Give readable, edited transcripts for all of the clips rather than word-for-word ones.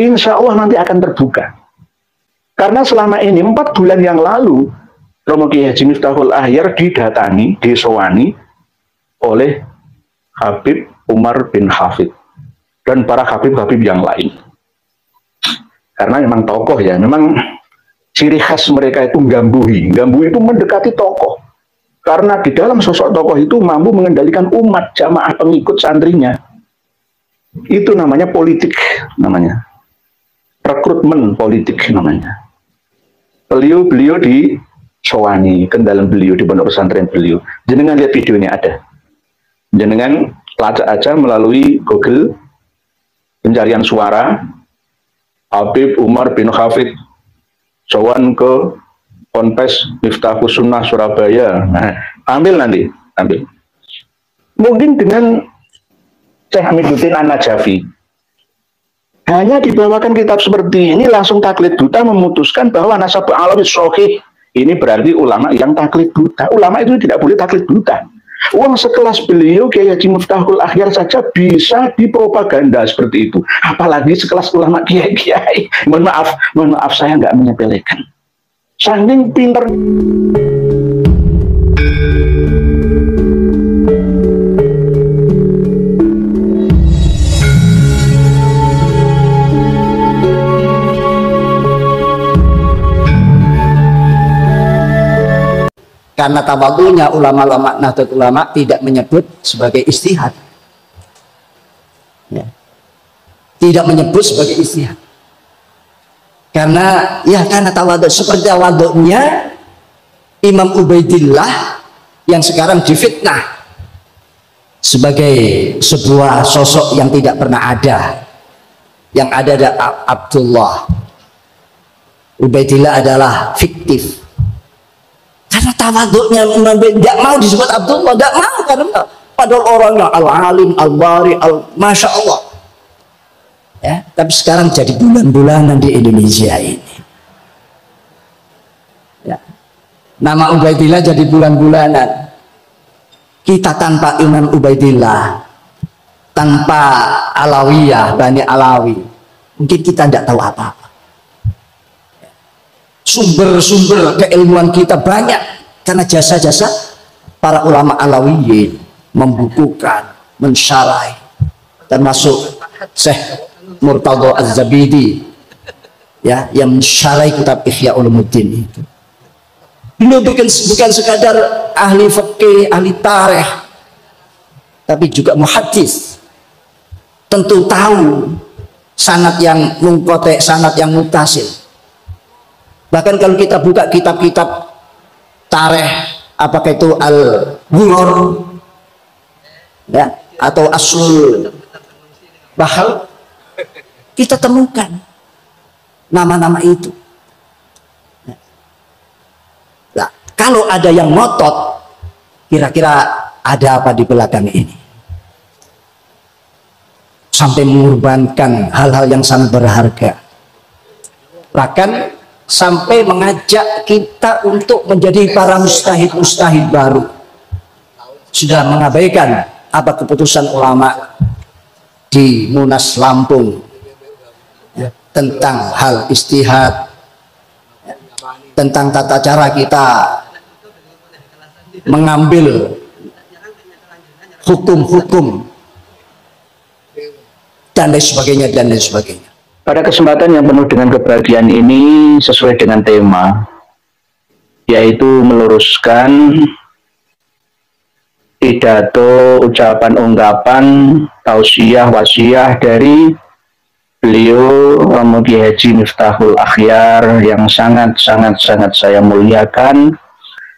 insya Allah nanti akan terbuka. Karena selama ini 4 bulan yang lalu Romo Kiai Haji Miftahul Akhyar didatangi, disowani oleh Habib Umar bin Hafid dan para habib-habib yang lain. Karena memang tokoh ya, memang ciri khas mereka itu gambui. Gambui itu mendekati tokoh. Karena di dalam sosok tokoh itu mampu mengendalikan umat, jamaah pengikut santrinya. Itu namanya politik, namanya. Rekrutmen politik namanya. Beliau di sowani ke dalam beliau di pondok pesantren beliau. Jenengan lihat videonya ada. Jenengan lacak aja melalui Google pencarian suara Habib Umar bin Hafid sowan ke Ponpes Miftahus Sunnah Surabaya. Nah, ambil nanti, ambil. Mungkin dengan Syekh Hamiduddin An-Najafi hanya dibawakan kitab seperti ini langsung taklid buta memutuskan bahwa nasab alawi sahih. Ini berarti ulama yang taklid buta. Ulama itu tidak boleh taklid buta. Uang sekelas beliau Kiai Haji Miftahul Akhyar saja bisa dipropaganda seperti itu. Apalagi sekelas ulama kiai-kiai. Mohon maaf saya nggak menyepelekan. Saking pinter. Karena tawadhunya ulama-ulama Nahdlatul Ulama tidak menyebut sebagai ijtihad. Ya. Tidak menyebut sebagai ijtihad. Karena tawadhu, seperti tawadhunya Imam Ubaidillah yang sekarang difitnah sebagai sebuah sosok yang tidak pernah ada. Yang ada Abdullah. Ubaidillah adalah fiktif. Karena tawaduknya tidak mau disebut Abdullah, tidak mau, karena padahal orangnya al-alim, al-bari, masya Allah. Ya, tapi sekarang jadi bulan-bulanan di Indonesia ini. Ya. Nama Ubaidillah jadi bulan-bulanan. Kita tanpa Imam Ubaidillah, tanpa Alawiyah, Bani Alawi, mungkin kita tidak tahu apa-apa. Sumber-sumber keilmuan kita banyak karena jasa-jasa para ulama Alawiyin membukukan, mensyarahi, termasuk Syekh Murtadha Az-Zabidi ya, yang mensyarahi kitab Ihya Ulumuddin itu. Beliau bukan sekadar ahli fikih, ahli tarikh, tapi juga muhaddis. Tentu tahu sanad yang munqati', sanad yang muttasil. Bahkan kalau kita buka kitab-kitab tarikh, apakah itu Al-Ghuror ya, atau Aslul Bahal, kita temukan nama-nama itu. Nah, kalau ada yang ngotot, kira-kira ada apa di belakang ini? Sampai mengorbankan hal-hal yang sangat berharga. Bahkan sampai mengajak kita untuk menjadi para mustahid baru. Sudah mengabaikan apa keputusan ulama di Munas Lampung ya, tentang hal istihad, ya, tentang tata cara kita mengambil hukum-hukum dan lain sebagainya dan lain sebagainya. Pada kesempatan yang penuh dengan kebahagiaan ini sesuai dengan tema, yaitu meluruskan pidato, ucapan, ungkapan, tausiah, wasiah dari beliau Romo Kiai Haji Miftahul Akhyar yang sangat saya muliakan,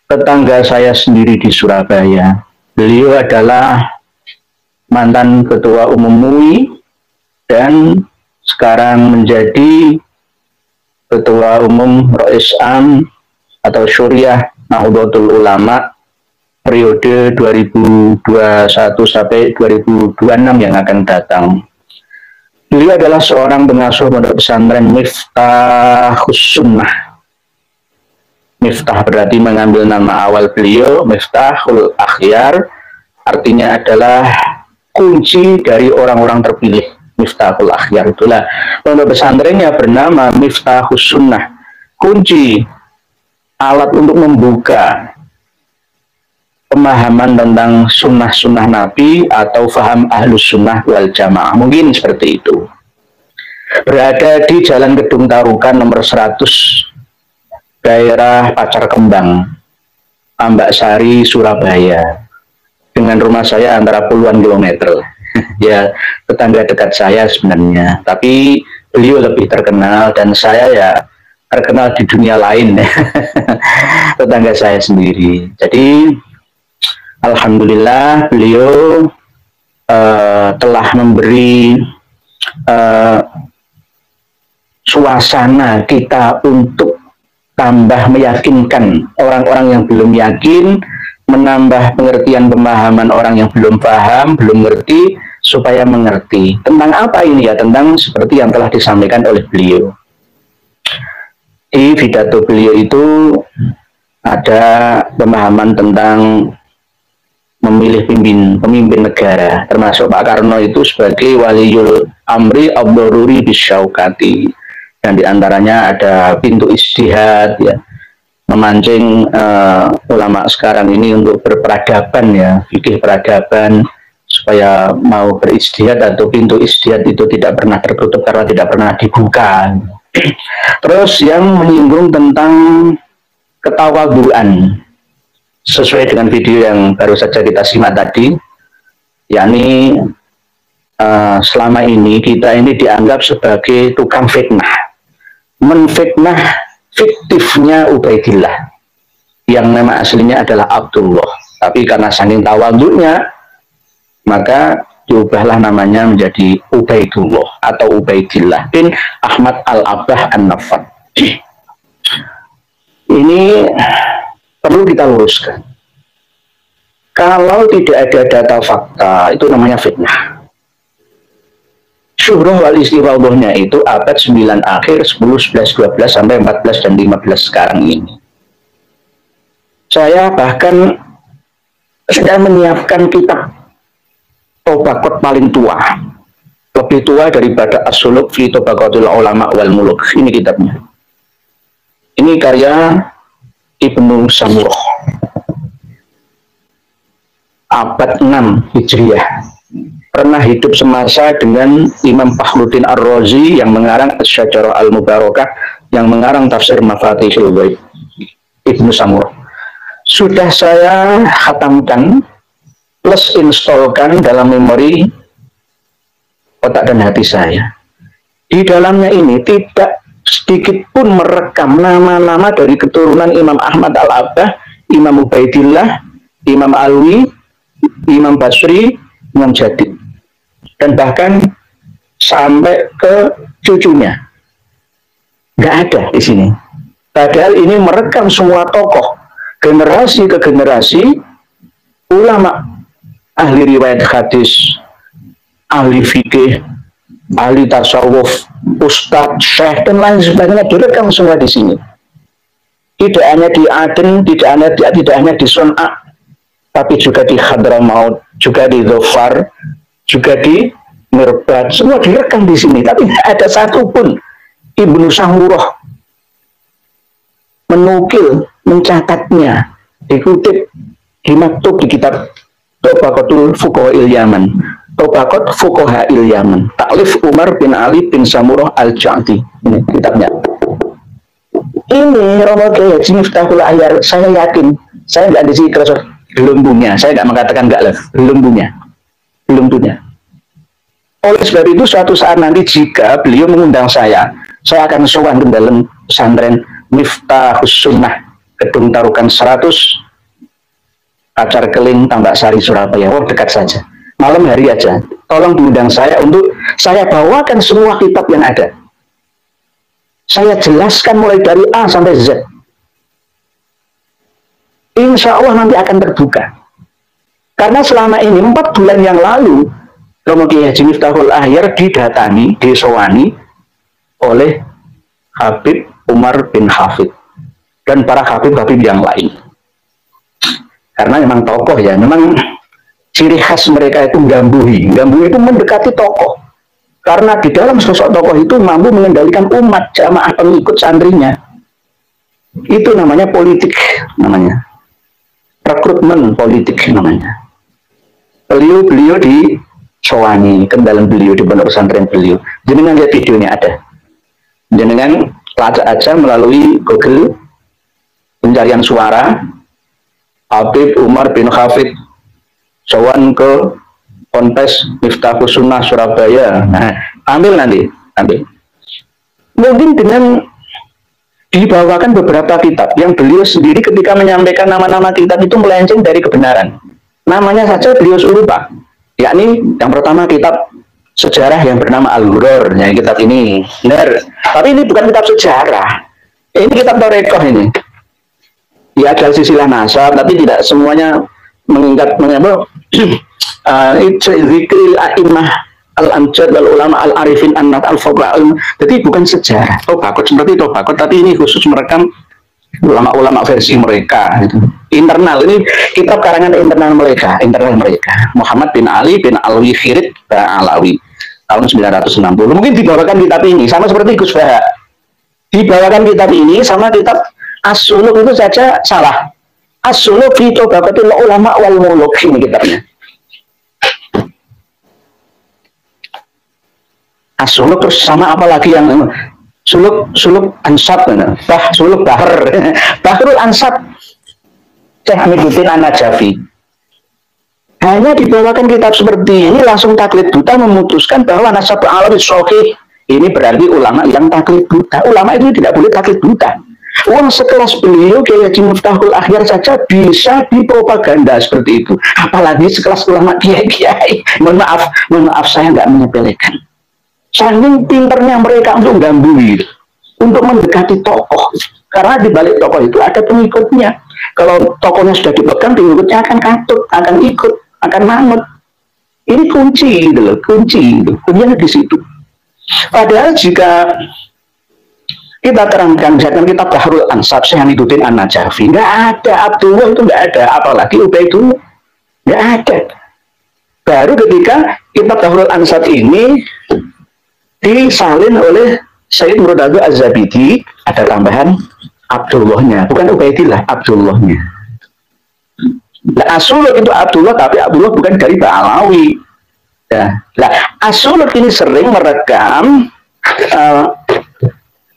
tetangga saya sendiri di Surabaya. Beliau adalah mantan Ketua Umum MUI dan sekarang menjadi Ketua Umum Rois Am atau Syuriah Nahdlatul Ulama periode 2021 sampai 2026 yang akan datang. Beliau adalah seorang pengasuh pondok pesantren Miftahus Sunnah. Miftah berarti mengambil nama awal beliau, Miftahul Akhyar, artinya adalah kunci dari orang-orang terpilih. Miftahul Akhyar itulah pondok pesantrennya bernama Miftahus Sunnah, kunci alat untuk membuka pemahaman tentang sunnah-sunnah Nabi atau faham ahlus sunnah wal jamaah, mungkin seperti itu. Berada di Jalan Gedung Tarukan nomor 100, daerah Pacar Kembang, Ambak Sari, Surabaya. Dengan rumah saya antara puluhan kilometer. Ya, tetangga dekat saya sebenarnya. Tapi beliau lebih terkenal dan saya ya terkenal di dunia lain. Tetangga saya sendiri. Jadi, alhamdulillah beliau telah memberi suasana kita untuk tambah meyakinkan orang-orang yang belum yakin, menambah pengertian pemahaman orang yang belum paham, belum ngerti, supaya mengerti. Tentang apa ini ya? Tentang seperti yang telah disampaikan oleh beliau. Di pidato beliau itu ada pemahaman tentang memilih pemimpin negara, termasuk Pak Karno itu sebagai waliul amri ad-daruri bisyaukati. Dan diantaranya ada pintu ijtihad, ya, memancing ulama sekarang ini untuk berperadaban, ya, fikih peradaban, supaya mau berijtihad atau pintu ijtihad itu tidak pernah tertutup karena tidak pernah dibuka. Terus yang menyinggung tentang ketawaduan, sesuai dengan video yang baru saja kita simak tadi, yakni selama ini kita ini dianggap sebagai tukang fitnah, menfitnah fiktifnya Ubaidillah yang nama aslinya adalah Abdullah, tapi karena saking tawadhunya maka diubahlah namanya menjadi Ubaidullah atau Ubaidillah bin Ahmad Al-Abbah An-Nafad. Ini perlu kita luruskan. Kalau tidak ada data fakta, itu namanya fitnah. Syuhrah wal istiwadahnya itu abad 9 akhir, 10, 11, 12, sampai 14 dan 15 sekarang ini. Saya bahkan sedang menyiapkan kitab Tobaqat paling tua, lebih tua daripada As-Suluk fi Tobaqatul Ulama wal Muluk. Ini kitabnya. Ini karya Ibnu Samurah, abad 6 Hijriah. Pernah hidup semasa dengan Imam Fakhruddin Ar-Razi yang mengarang Asy-Syajarah Al-Mubarakah, yang mengarang Tafsir Mafatihul Ghaib, Ibnu Samurah. Sudah saya khatamkan plus installkan dalam memori otak dan hati saya. Di dalamnya ini tidak sedikit pun merekam nama-nama dari keturunan Imam Ahmad Al-Abbah, Imam Ubaidillah, Imam Alwi, Imam Basri, Imam Jadid, dan bahkan sampai ke cucunya. Nggak ada di sini. Padahal ini merekam semua tokoh, generasi ke generasi, ulama, ahli riwayat hadis, ahli fikih, ahli tasawuf, ustadz, syekh, dan lain sebagainya direkam semua di sini. Tidak hanya di Aden, tidak hanya di Son'a, tapi juga di Hadramaut, juga di Dhofar, juga di Mirbad, semua direkam di sini. Tapi tidak ada satupun Ibnu Samurah menukil, mencatatnya, dikutip, dimaktub di kitab Tobaqatul Fuqaha'il Yaman, Tobaqat Fuqaha'il Yaman, taklif Umar bin Ali bin Samurah Al-Ja'di. Ini kitabnya. Ini Romo Kiai Haji Miftahul Akhyar, saya yakin, saya nggak di sini terus belum punya, saya nggak mengatakan nggak lah, belum punya. Oleh sebab itu suatu saat nanti jika beliau mengundang saya akan sowan ke dalam pesantren Miftahus Sunnah, Gedung Tarukan 100, Pacar Keling, Tambak Sari, Surabaya. Oh, dekat saja. Malam hari aja. Tolong diundang saya untuk saya bawakan semua kitab yang ada. Saya jelaskan mulai dari A sampai Z. Insya Allah nanti akan terbuka. Karena selama ini 4 bulan yang lalu Romo Kiai Haji Miftahul Akhyar didatangi, disowani oleh Habib Umar bin Hafid dan para habib-habib yang lain. Karena memang tokoh ya, memang ciri khas mereka itu gambui. Gambui itu mendekati tokoh. Karena di dalam sosok tokoh itu mampu mengendalikan umat, jamaah pengikut santrinya. Itu namanya politik, namanya rekrutmen politik namanya. Beliau di Sowani, kendalan beliau di pondok pesantren beliau. Jenengan lihat videonya ada. Jenengan lacak aja melalui Google pencarian suara Habib Umar bin Hafid sowan ke Ponpes Miftahus Sunnah Surabaya. Nah, ambil nanti. Mungkin dengan dibawakan beberapa kitab yang beliau sendiri ketika menyampaikan nama-nama kitab itu melenceng dari kebenaran. Namanya saja beliau lupa. Yakni yang pertama kitab sejarah yang bernama Al-Ghurur. Ya, kitab ini benar. Tapi ini bukan kitab sejarah. Ini kitab Torekoh ini. Ya, ada silsilah nasab, tapi tidak semuanya mengingat mengapa zikril a'imah al-amjad wal ulama al-arifin an-nat al-fadl. Jadi bukan sejarah. Tobakot seperti Tobakot, tapi ini khusus merekam ulama-ulama versi mereka gitu. Internal, ini kitab karangan internal mereka. Muhammad bin Ali bin Alwi Khirid Alawi tahun 960. Mungkin dibawakan kitab ini sama seperti Gus Baha. Dibawakan kitab ini sama kitab As-Suluk itu saja salah. As-Suluk fi Tobaqatil Ulama wal Muluk, ini kitabnya. As-Suluk terus sama apa lagi yang suluk ansab, suluk bahar, bahrul ansab, Syekh Amiduddin An-Najafi. Hanya dibawakan kitab seperti ini langsung taklid buta memutuskan bahwa nasab alawi sahih ini berarti ulama yang taklid buta. Ulama itu tidak boleh taklid buta. Uang sekelas beliau Kiai Haji Miftahul Akhyar saja bisa dipropaganda seperti itu. Apalagi sekelas ulama kiai. Mohon maaf saya nggak menyepelekan. Saking pinternya mereka untuk gambui, untuk mendekati tokoh. Karena di balik tokoh itu ada pengikutnya. Kalau tokohnya sudah dipegang, pengikutnya akan katut, akan ikut, akan manut. Ini kunci, gitu loh, kunci. Kuncinya di situ. Padahal jika kita terangkan, misalkan kita Bahrul Ansab, Syekh Amiduddin An-Najafi, nggak ada, Abdullah itu nggak ada, apalagi Ubaidullah, nggak ada. Baru ketika kitab Bahrul Ansab ini disalin oleh Sayyid Murtadha Az-Zabidi, ada tambahan Abdullahnya, bukan Ubaidillah, Abdullahnya. Nah, As-Suluk itu Abdullah, tapi Abdullah bukan dari Ba'alawi. Nah, As-Suluk ini sering merekam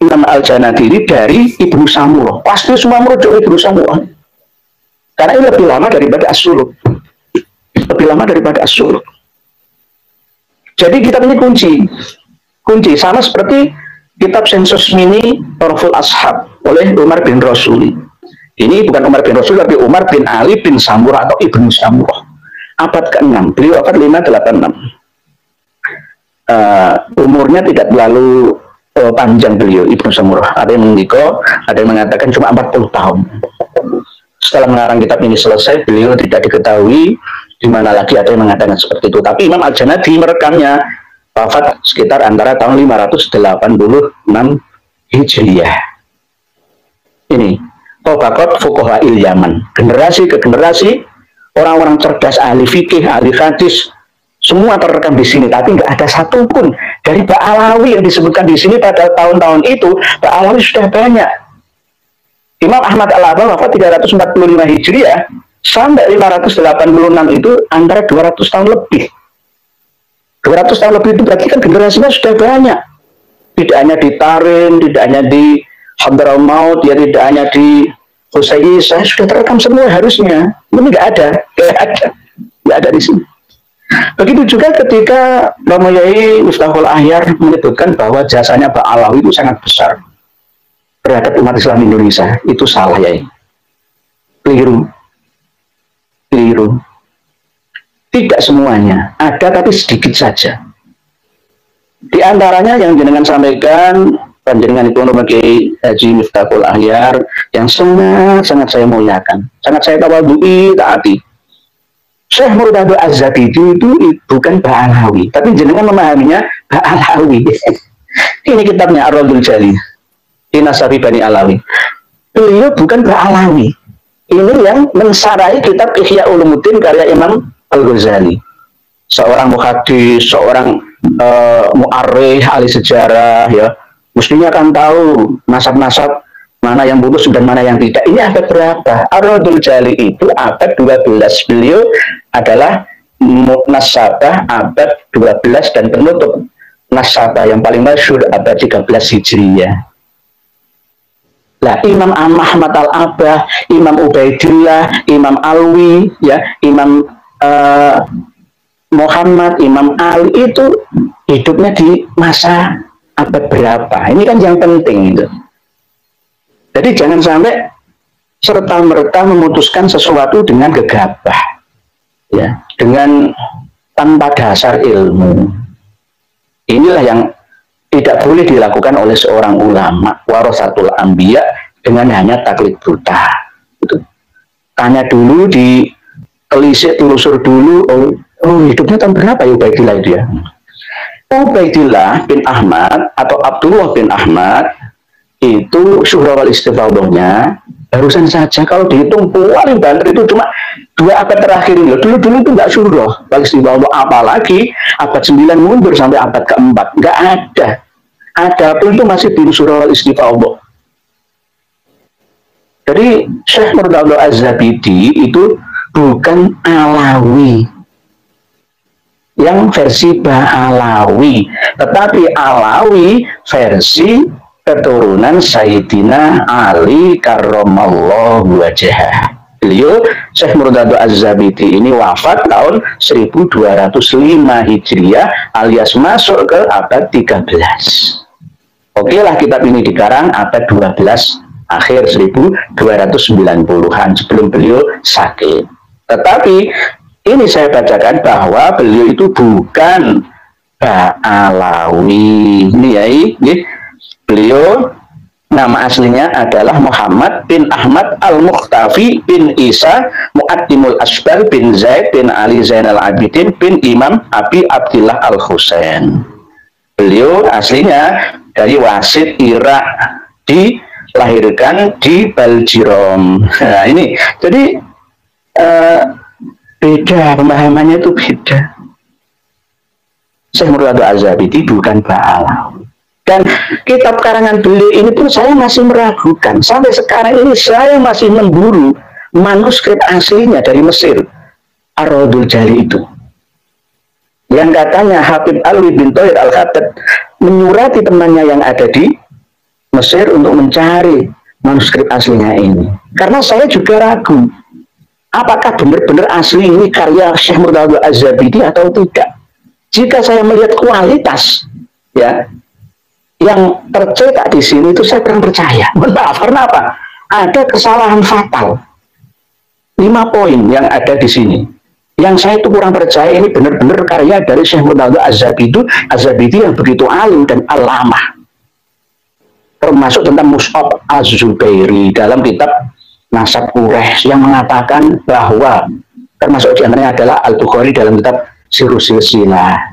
Imam Al-Janadiri dari Ibnu Samurah. Pasti semua merujuk Ibnu Samurah. Karena ini lebih lama daripada As-Suluk. Lebih lama daripada As-Suluk. Jadi kitab ini kunci. Sama seperti kitab Sensus Mini Torful Ashab oleh Umar bin Rasuli. Ini bukan Umar bin Rasuli, tapi Umar bin Ali bin Samurah atau Ibnu Samurah. Abad ke-6. Beliau abad 586. Umurnya tidak terlalu panjang beliau, Ibnu Samurah. Ada yang mengiko, ada yang mengatakan cuma 40 tahun. Setelah mengarang kitab ini selesai, beliau tidak diketahui di mana lagi, ada yang mengatakan seperti itu. Tapi Imam Al-Janadi merekamnya wafat sekitar antara tahun 586 Hijriyah. Ini Tobaqat Fuqaha'il Yaman. Generasi ke generasi, orang-orang cerdas, ahli fikih, ahli hadis, semua terekam di sini, tapi nggak ada satupun dari Ba'alawi yang disebutkan di sini pada tahun-tahun itu. Ba'alawi sudah banyak. Imam Ahmad Al-Abba wafat 345 Hijriah sampai 586 itu antara 200 tahun lebih. 200 tahun lebih itu berarti kan generasinya sudah banyak. Tidak hanya di Tarim, tidak hanya di Hadramaut, ya tidak hanya di Husaisah, sudah terekam semua harusnya. Ini nggak ada di sini. Begitu juga ketika Romo Yai Miftahul Akhyar menyebutkan bahwa jasanya Ba'alawi itu sangat besar terhadap umat Islam Indonesia. Itu salah, Yai. Keliru. Tidak semuanya. Ada, tapi sedikit saja. Di antaranya yang jenengan sampaikan, panjenengan itu Romo Yai Haji Miftahul Akhyar, yang sangat saya muliakan. Sangat saya tawadhu'i, taati. Syekh Murtadha Az-Zabidi itu bukan Ba'alawi, tapi jenengan memahaminya Ba'alawi. Ini kitabnya Ar-Raddul Jali, Nasabi Bani Alawi. Beliau bukan Ba'alawi. Ini yang mensarai kitab Ihya Ulumuddin karya Imam Al-Ghazali. Seorang muhadis, seorang muarikh, ahli sejarah ya, mestinya kan tahu nasab-nasab mana yang putus dan mana yang tidak. Ini abad berapa? Ar-Raddul Jali itu abad 12. Beliau adalah nasabah abad 12 dan penutup nasabah yang paling masyhur abad 13 Hijriyah. Nah, Imam Ahmad Al-Abbah, Imam Ubaidillah, Imam Alwi, ya, Imam Muhammad, Imam Ali itu hidupnya di masa abad berapa? Ini kan yang penting itu. Jadi jangan sampai serta-merta memutuskan sesuatu dengan gegabah, ya, dengan tanpa dasar ilmu. Inilah yang tidak boleh dilakukan oleh seorang ulama warasatul anbiya dengan hanya taklid buta. Itu. Tanya dulu, ditelisik, telusur dulu. Oh, hidupnya tahun berapa ya Ubaidillah itu ya? Ubaidillah bin Ahmad atau Abdullah bin Ahmad itu syuhra wal istifadahnya barusan saja, kalau dihitung paling banter itu cuma 2 abad terakhir ini. Dulu itu nggak syuhra wal istifadah, apalagi abad 9 mundur sampai abad keempat nggak ada. Ada pun itu masih di syuhra wal istifadah. Jadi Syekh Murtadha Az-Zabidi itu bukan Alawi yang versi Ba'alawi, tetapi Alawi versi keturunan Sayyidina Ali karramallahu wajhah. Beliau Syekh Murtadha Az-Zabidi ini wafat tahun 1205 Hijriah alias masuk ke abad 13. Oke lah, kitab ini dikarang abad 12 akhir 1290-an sebelum beliau sakit. Tetapi ini saya bacakan bahwa beliau itu bukan Ba'alawi. Ini ya, ini. Beliau nama aslinya adalah Muhammad bin Ahmad Al-Mukhtafi bin Isa Mu'addimul Asbar bin Zaid bin Ali Zainal Abidin bin Imam Abi Abdillah Al-Husain. Beliau aslinya dari Wasit, Irak, dilahirkan di Baljirom. Nah ini, jadi beda, pemahamannya itu beda. Syekh Murtadha Az-Zabidi bukan Ba'alawi. Dan kitab karangan beliau ini pun saya masih meragukan. Sampai sekarang ini saya masih memburu manuskrip aslinya dari Mesir, Ar-Raddul Jali itu. Yang katanya Habib Alwi bin Thohir Al-Khattab menyurati temannya yang ada di Mesir untuk mencari manuskrip aslinya ini. Karena saya juga ragu, apakah benar-benar asli ini karya Syekh Murtadha Az-Zabidi atau tidak. Jika saya melihat kualitas, ya, yang tercetak di sini itu saya kurang percaya. Maaf, karena apa? Ada kesalahan fatal. 5 poin yang ada di sini. Yang saya itu kurang percaya ini benar-benar karya dari Syekh Murtadha Az-Zabidi yang begitu alim dan alamah. Termasuk tentang Mus'ab Az-Zubairi dalam kitab Nasab Quraisy yang mengatakan bahwa termasuk di antaranya adalah Al-Bukhari dalam kitab Sirrus Silsilah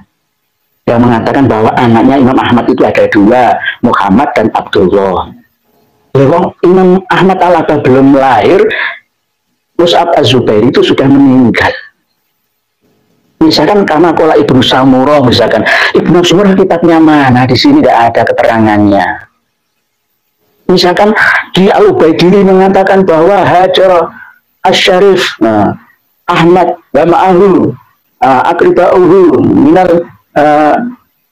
yang mengatakan bahwa anaknya Imam Ahmad itu ada 2, Muhammad dan Abdullah. Imam Ahmad Al-Abbah belum lahir, Mus'ab Az-Zubairi itu sudah meninggal. Misalkan karena kola Ibnu Samurah, misalkan Ibnu Samurah kitabnya mana? Di sini tidak ada keterangannya. Misalkan di Al-Ubaidili mengatakan bahwa Hajar Asy-Syarif, Ahmad wa ma'ahu akriba'uhu minal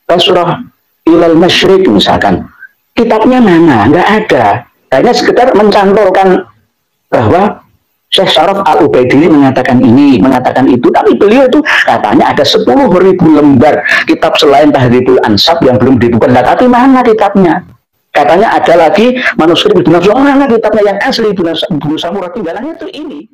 Tasrah ilal masyrik, misalkan kitabnya mana? Nggak ada. Hanya sekedar mencantumkan bahwa Syekh Syaraf Al-Ubaidili mengatakan ini, mengatakan itu, tapi beliau itu katanya ada 10.000 lembar kitab selain Tahdhibul Ansab yang belum dibuka. Tapi mana kitabnya? Katanya ada lagi manuskrip Ibnu Samurah, mana kitabnya yang asli Ibnu Samurah, tinggalannya itu ini.